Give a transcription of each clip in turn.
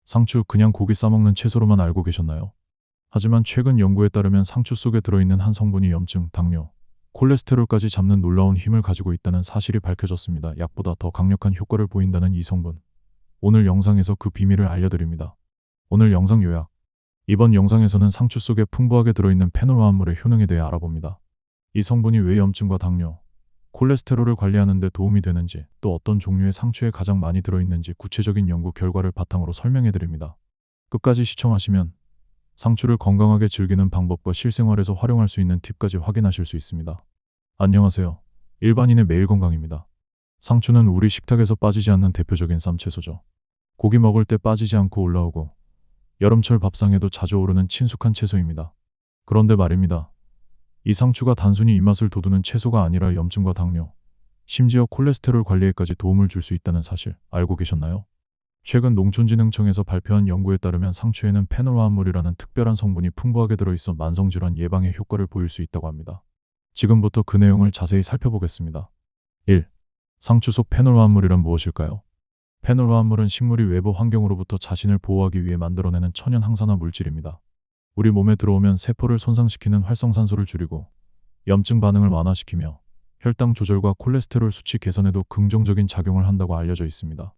상추 그냥 고기 싸먹는 채소로만 알고 계셨나요? 하지만 최근 연구에 따르면 상추 속에 들어있는 한 성분이 염증, 당뇨, 콜레스테롤까지 잡는 놀라운 힘을 가지고 있다는 사실이 밝혀졌습니다. 약보다 더 강력한 효과를 보인다는 이 성분. 오늘 영상에서 그 비밀을 알려드립니다. 오늘 영상 요약. 이번 영상에서는 상추 속에 풍부하게 들어있는 페놀 화합물의 효능에 대해 알아봅니다. 이 성분이 왜 염증과 당뇨, 콜레스테롤을 관리하는 데 도움이 되는지, 또 어떤 종류의 상추에 가장 많이 들어있는지 구체적인 연구 결과를 바탕으로 설명해 드립니다. 끝까지 시청하시면 상추를 건강하게 즐기는 방법과 실생활에서 활용할 수 있는 팁까지 확인하실 수 있습니다. 안녕하세요. 일반인의 매일 건강입니다. 상추는 우리 식탁에서 빠지지 않는 대표적인 쌈채소죠. 고기 먹을 때 빠지지 않고 올라오고 여름철 밥상에도 자주 오르는 친숙한 채소입니다. 그런데 말입니다. 이 상추가 단순히 입맛을 돋우는 채소가 아니라 염증과 당뇨, 심지어 콜레스테롤 관리에까지 도움을 줄 수 있다는 사실 알고 계셨나요? 최근 농촌진흥청에서 발표한 연구에 따르면 상추에는 페놀 화합물이라는 특별한 성분이 풍부하게 들어있어 만성질환 예방에 효과를 보일 수 있다고 합니다. 지금부터 그 내용을 자세히 살펴보겠습니다. 1. 상추 속 페놀 화합물이란 무엇일까요? 페놀 화합물은 식물이 외부 환경으로부터 자신을 보호하기 위해 만들어내는 천연 항산화 물질입니다. 우리 몸에 들어오면 세포를 손상시키는 활성산소를 줄이고 염증 반응을 완화시키며 혈당 조절과 콜레스테롤 수치 개선에도 긍정적인 작용을 한다고 알려져 있습니다.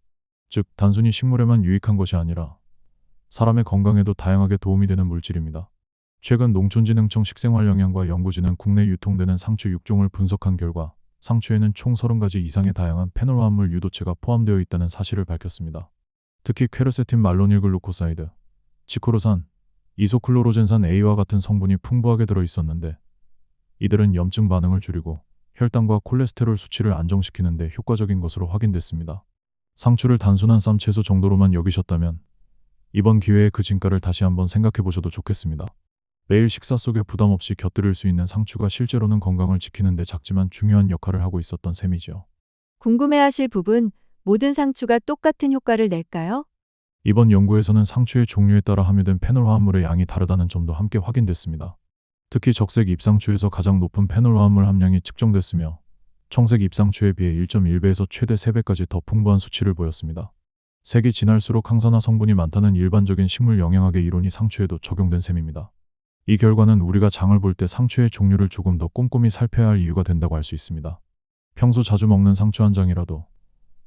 즉, 단순히 식물에만 유익한 것이 아니라 사람의 건강에도 다양하게 도움이 되는 물질입니다. 최근 농촌진흥청 식생활영양과 연구진은 국내 유통되는 상추 6종을 분석한 결과 상추에는 총 30가지 이상의 다양한 페놀 화합물 유도체가 포함되어 있다는 사실을 밝혔습니다. 특히 퀘르세틴 말로닐글루코사이드, 치코르산, 이소클로로젠산 A와 같은 성분이 풍부하게 들어있었는데 이들은 염증 반응을 줄이고 혈당과 콜레스테롤 수치를 안정시키는 데 효과적인 것으로 확인됐습니다. 상추를 단순한 쌈채소 정도로만 여기셨다면 이번 기회에 그 진가를 다시 한번 생각해 보셔도 좋겠습니다. 매일 식사 속에 부담 없이 곁들일 수 있는 상추가 실제로는 건강을 지키는 데 작지만 중요한 역할을 하고 있었던 셈이지요. 궁금해하실 부분, 모든 상추가 똑같은 효과를 낼까요? 이번 연구에서는 상추의 종류에 따라 함유된 페놀 화합물의 양이 다르다는 점도 함께 확인됐습니다. 특히 적색 잎상추에서 가장 높은 페놀 화합물 함량이 측정됐으며 청색 잎상추에 비해 1.1배에서 최대 3배까지 더 풍부한 수치를 보였습니다. 색이 진할수록 항산화 성분이 많다는 일반적인 식물 영양학의 이론이 상추에도 적용된 셈입니다. 이 결과는 우리가 장을 볼 때 상추의 종류를 조금 더 꼼꼼히 살펴야 할 이유가 된다고 할 수 있습니다. 평소 자주 먹는 상추 한 장이라도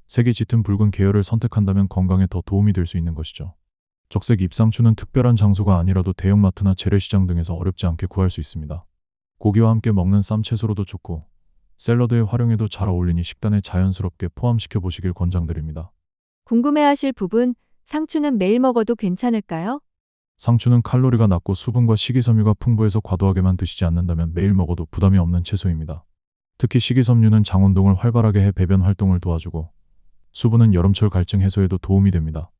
색이 짙은 붉은 계열을 선택한다면 건강에 더 도움이 될 수 있는 것이죠. 적색 잎상추는 특별한 장소가 아니라도 대형마트나 재래시장 등에서 어렵지 않게 구할 수 있습니다. 고기와 함께 먹는 쌈채소로도 좋고 샐러드에 활용해도 잘 어울리니 식단에 자연스럽게 포함시켜 보시길 권장드립니다. 궁금해하실 부분, 상추는 매일 먹어도 괜찮을까요? 상추는 칼로리가 낮고 수분과 식이섬유가 풍부해서 과도하게만 드시지 않는다면 매일 먹어도 부담이 없는 채소입니다. 특히 식이섬유는 장운동을 활발하게 해 배변 활동을 도와주고 수분은 여름철 갈증 해소에도 도움이 됩니다.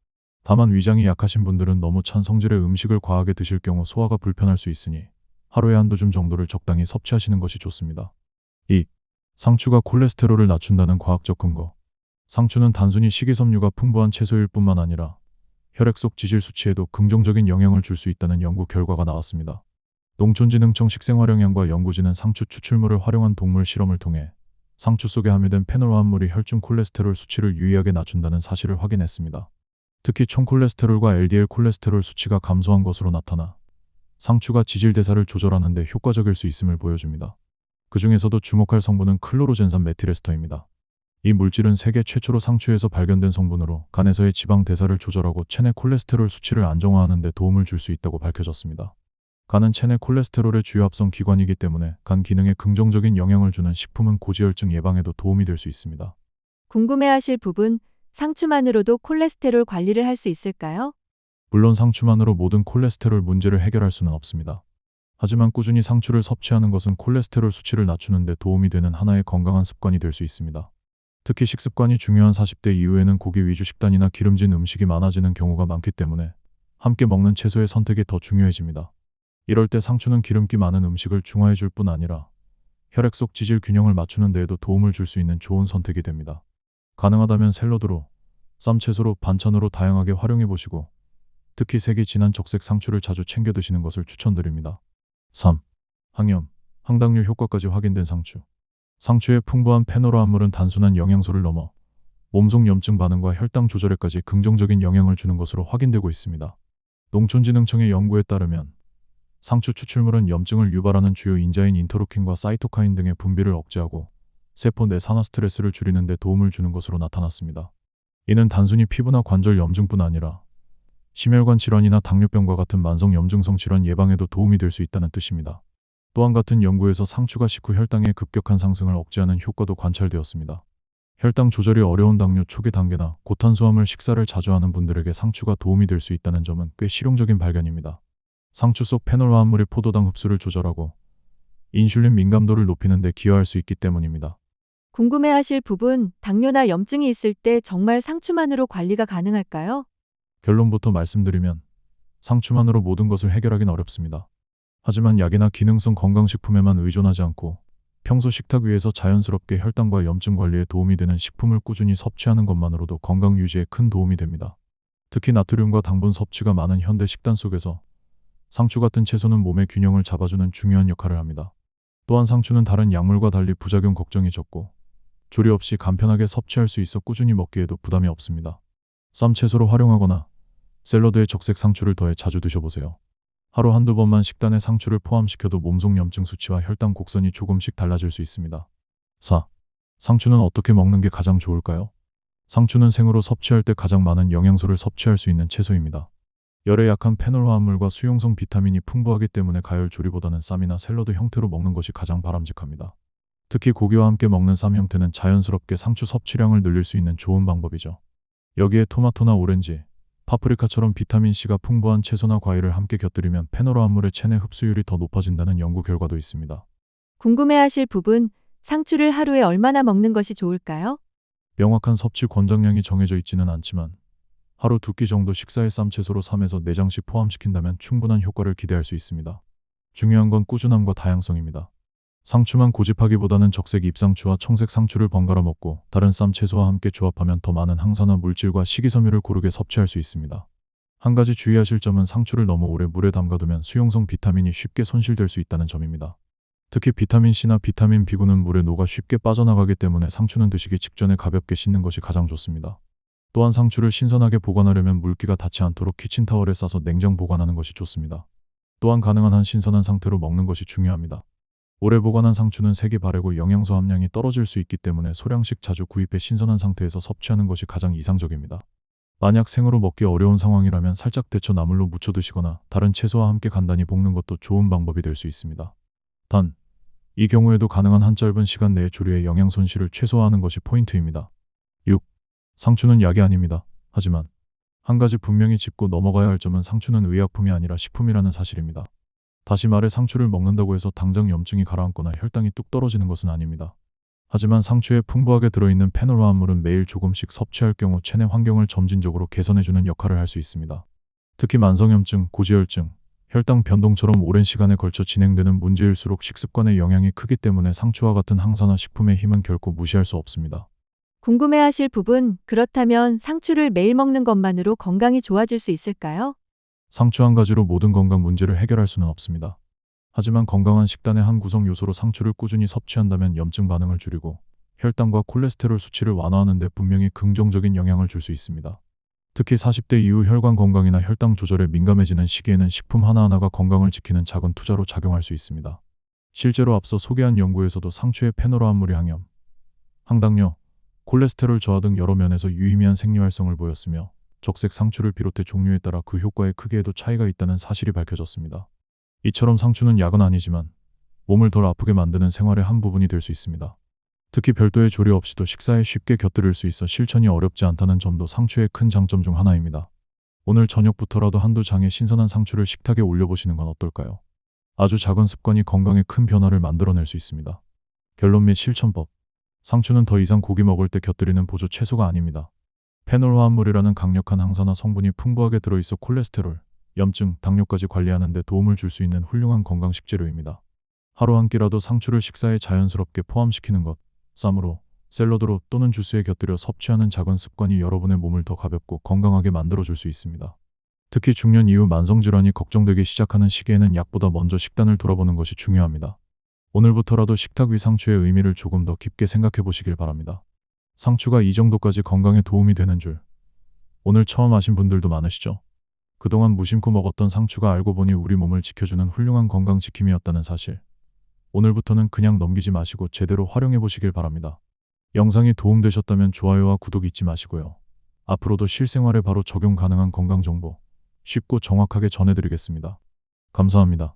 다만 위장이 약하신 분들은 너무 찬 성질의 음식을 과하게 드실 경우 소화가 불편할 수 있으니 하루에 한두 줌 정도를 적당히 섭취하시는 것이 좋습니다. 2. 상추가 콜레스테롤을 낮춘다는 과학적 근거. 상추는 단순히 식이섬유가 풍부한 채소일 뿐만 아니라 혈액 속 지질 수치에도 긍정적인 영향을 줄 수 있다는 연구 결과가 나왔습니다. 농촌진흥청 식생활영양과 연구진은 상추 추출물을 활용한 동물 실험을 통해 상추 속에 함유된 페놀 화합물이 혈중 콜레스테롤 수치를 유의하게 낮춘다는 사실을 확인했습니다. 특히 총 콜레스테롤과 LDL 콜레스테롤 수치가 감소한 것으로 나타나 상추가 지질 대사를 조절하는 데 효과적일 수 있음을 보여줍니다. 그 중에서도 주목할 성분은 클로로젠산 메틸에스터입니다. 이 물질은 세계 최초로 상추에서 발견된 성분으로 간에서의 지방 대사를 조절하고 체내 콜레스테롤 수치를 안정화하는 데 도움을 줄 수 있다고 밝혀졌습니다. 간은 체내 콜레스테롤의 주요 합성 기관이기 때문에 간 기능에 긍정적인 영향을 주는 식품은 고지혈증 예방에도 도움이 될 수 있습니다. 궁금해하실 부분, 상추만으로도 콜레스테롤 관리를 할 수 있을까요? 물론 상추만으로 모든 콜레스테롤 문제를 해결할 수는 없습니다. 하지만 꾸준히 상추를 섭취하는 것은 콜레스테롤 수치를 낮추는 데 도움이 되는 하나의 건강한 습관이 될 수 있습니다. 특히 식습관이 중요한 40대 이후에는 고기 위주 식단이나 기름진 음식이 많아지는 경우가 많기 때문에 함께 먹는 채소의 선택이 더 중요해집니다. 이럴 때 상추는 기름기 많은 음식을 중화해 줄 뿐 아니라 혈액 속 지질 균형을 맞추는 데에도 도움을 줄 수 있는 좋은 선택이 됩니다. 가능하다면 샐러드로, 쌈채소로, 반찬으로 다양하게 활용해 보시고 특히 색이 진한 적색 상추를 자주 챙겨 드시는 것을 추천드립니다. 3. 항염, 항당뇨 효과까지 확인된 상추. 상추의 풍부한 페놀 화합물은 단순한 영양소를 넘어 몸속 염증 반응과 혈당 조절에까지 긍정적인 영향을 주는 것으로 확인되고 있습니다. 농촌진흥청의 연구에 따르면 상추 추출물은 염증을 유발하는 주요 인자인 인터루킨과 사이토카인 등의 분비를 억제하고 세포 내 산화 스트레스를 줄이는 데 도움을 주는 것으로 나타났습니다. 이는 단순히 피부나 관절 염증뿐 아니라 심혈관 질환이나 당뇨병과 같은 만성 염증성 질환 예방에도 도움이 될 수 있다는 뜻입니다. 또한 같은 연구에서 상추가 식후 혈당의 급격한 상승을 억제하는 효과도 관찰되었습니다. 혈당 조절이 어려운 당뇨 초기 단계나 고탄수화물 식사를 자주 하는 분들에게 상추가 도움이 될 수 있다는 점은 꽤 실용적인 발견입니다. 상추 속 페놀 화합물이 포도당 흡수를 조절하고 인슐린 민감도를 높이는 데 기여할 수 있기 때문입니다. 궁금해하실 부분, 당뇨나 염증이 있을 때 정말 상추만으로 관리가 가능할까요? 결론부터 말씀드리면 상추만으로 모든 것을 해결하긴 어렵습니다. 하지만 약이나 기능성 건강식품에만 의존하지 않고 평소 식탁 위에서 자연스럽게 혈당과 염증 관리에 도움이 되는 식품을 꾸준히 섭취하는 것만으로도 건강 유지에 큰 도움이 됩니다. 특히 나트륨과 당분 섭취가 많은 현대 식단 속에서 상추 같은 채소는 몸의 균형을 잡아주는 중요한 역할을 합니다. 또한 상추는 다른 약물과 달리 부작용 걱정이 적고 조리 없이 간편하게 섭취할 수 있어 꾸준히 먹기에도 부담이 없습니다. 쌈 채소로 활용하거나 샐러드에 적색 상추를 더해 자주 드셔보세요. 하루 한두 번만 식단에 상추를 포함시켜도 몸속 염증 수치와 혈당 곡선이 조금씩 달라질 수 있습니다. 4. 상추는 어떻게 먹는 게 가장 좋을까요? 상추는 생으로 섭취할 때 가장 많은 영양소를 섭취할 수 있는 채소입니다. 열에 약한 페놀 화합물과 수용성 비타민이 풍부하기 때문에 가열 조리보다는 쌈이나 샐러드 형태로 먹는 것이 가장 바람직합니다. 특히 고기와 함께 먹는 쌈 형태는 자연스럽게 상추 섭취량을 늘릴 수 있는 좋은 방법이죠. 여기에 토마토나 오렌지, 파프리카처럼 비타민C가 풍부한 채소나 과일을 함께 곁들이면 페놀 화합물의 체내 흡수율이 더 높아진다는 연구 결과도 있습니다. 궁금해하실 부분, 상추를 하루에 얼마나 먹는 것이 좋을까요? 명확한 섭취 권장량이 정해져 있지는 않지만 하루 2끼 정도 식사에 쌈 채소로 3에서 4장씩 포함시킨다면 충분한 효과를 기대할 수 있습니다. 중요한 건 꾸준함과 다양성입니다. 상추만 고집하기보다는 적색 잎상추와 청색 상추를 번갈아 먹고 다른 쌈 채소와 함께 조합하면 더 많은 항산화 물질과 식이섬유를 고르게 섭취할 수 있습니다. 한 가지 주의하실 점은 상추를 너무 오래 물에 담가두면 수용성 비타민이 쉽게 손실될 수 있다는 점입니다. 특히 비타민C나 비타민 B군은 물에 녹아 쉽게 빠져나가기 때문에 상추는 드시기 직전에 가볍게 씻는 것이 가장 좋습니다. 또한 상추를 신선하게 보관하려면 물기가 닿지 않도록 키친타월에 싸서 냉장 보관하는 것이 좋습니다. 또한 가능한 한 신선한 상태로 먹는 것이 중요합니다. 오래 보관한 상추는 색이 바래고 영양소 함량이 떨어질 수 있기 때문에 소량씩 자주 구입해 신선한 상태에서 섭취하는 것이 가장 이상적입니다. 만약 생으로 먹기 어려운 상황이라면 살짝 데쳐 나물로 무쳐 드시거나 다른 채소와 함께 간단히 볶는 것도 좋은 방법이 될 수 있습니다. 단, 이 경우에도 가능한 한 짧은 시간 내에 조리에 영양 손실을 최소화하는 것이 포인트입니다. 6. 상추는 약이 아닙니다. 하지만 한 가지 분명히 짚고 넘어가야 할 점은 상추는 의약품이 아니라 식품이라는 사실입니다. 다시 말해 상추를 먹는다고 해서 당장 염증이 가라앉거나 혈당이 뚝 떨어지는 것은 아닙니다. 하지만 상추에 풍부하게 들어있는 페놀 화합물은 매일 조금씩 섭취할 경우 체내 환경을 점진적으로 개선해주는 역할을 할 수 있습니다. 특히 만성염증, 고지혈증, 혈당 변동처럼 오랜 시간에 걸쳐 진행되는 문제일수록 식습관의 영향이 크기 때문에 상추와 같은 항산화 식품의 힘은 결코 무시할 수 없습니다. 궁금해하실 부분, 그렇다면 상추를 매일 먹는 것만으로 건강이 좋아질 수 있을까요? 상추 한 가지로 모든 건강 문제를 해결할 수는 없습니다. 하지만 건강한 식단의 한 구성 요소로 상추를 꾸준히 섭취한다면 염증 반응을 줄이고 혈당과 콜레스테롤 수치를 완화하는 데 분명히 긍정적인 영향을 줄 수 있습니다. 특히 40대 이후 혈관 건강이나 혈당 조절에 민감해지는 시기에는 식품 하나하나가 건강을 지키는 작은 투자로 작용할 수 있습니다. 실제로 앞서 소개한 연구에서도 상추의 페놀 화합물이 항염, 항당뇨, 콜레스테롤 저하 등 여러 면에서 유의미한 생리활성을 보였으며 적색 상추를 비롯해 종류에 따라 그 효과의 크기에도 차이가 있다는 사실이 밝혀졌습니다. 이처럼 상추는 약은 아니지만 몸을 덜 아프게 만드는 생활의 한 부분이 될 수 있습니다. 특히 별도의 조리 없이도 식사에 쉽게 곁들일 수 있어 실천이 어렵지 않다는 점도 상추의 큰 장점 중 하나입니다. 오늘 저녁부터라도 한두 장의 신선한 상추를 식탁에 올려보시는 건 어떨까요? 아주 작은 습관이 건강에 큰 변화를 만들어낼 수 있습니다. 결론 및 실천법. 상추는 더 이상 고기 먹을 때 곁들이는 보조 채소가 아닙니다. 페놀 화합물이라는 강력한 항산화 성분이 풍부하게 들어있어 콜레스테롤, 염증, 당뇨까지 관리하는 데 도움을 줄 수 있는 훌륭한 건강 식재료입니다. 하루 한 끼라도 상추를 식사에 자연스럽게 포함시키는 것, 쌈으로, 샐러드로 또는 주스에 곁들여 섭취하는 작은 습관이 여러분의 몸을 더 가볍고 건강하게 만들어줄 수 있습니다. 특히 중년 이후 만성질환이 걱정되기 시작하는 시기에는 약보다 먼저 식단을 돌아보는 것이 중요합니다. 오늘부터라도 식탁 위 상추의 의미를 조금 더 깊게 생각해 보시길 바랍니다. 상추가 이 정도까지 건강에 도움이 되는 줄 오늘 처음 아신 분들도 많으시죠? 그동안 무심코 먹었던 상추가 알고 보니 우리 몸을 지켜주는 훌륭한 건강지킴이였다는 사실. 오늘부터는 그냥 넘기지 마시고 제대로 활용해 보시길 바랍니다. 영상이 도움되셨다면 좋아요와 구독 잊지 마시고요. 앞으로도 실생활에 바로 적용 가능한 건강 정보 쉽고 정확하게 전해드리겠습니다. 감사합니다.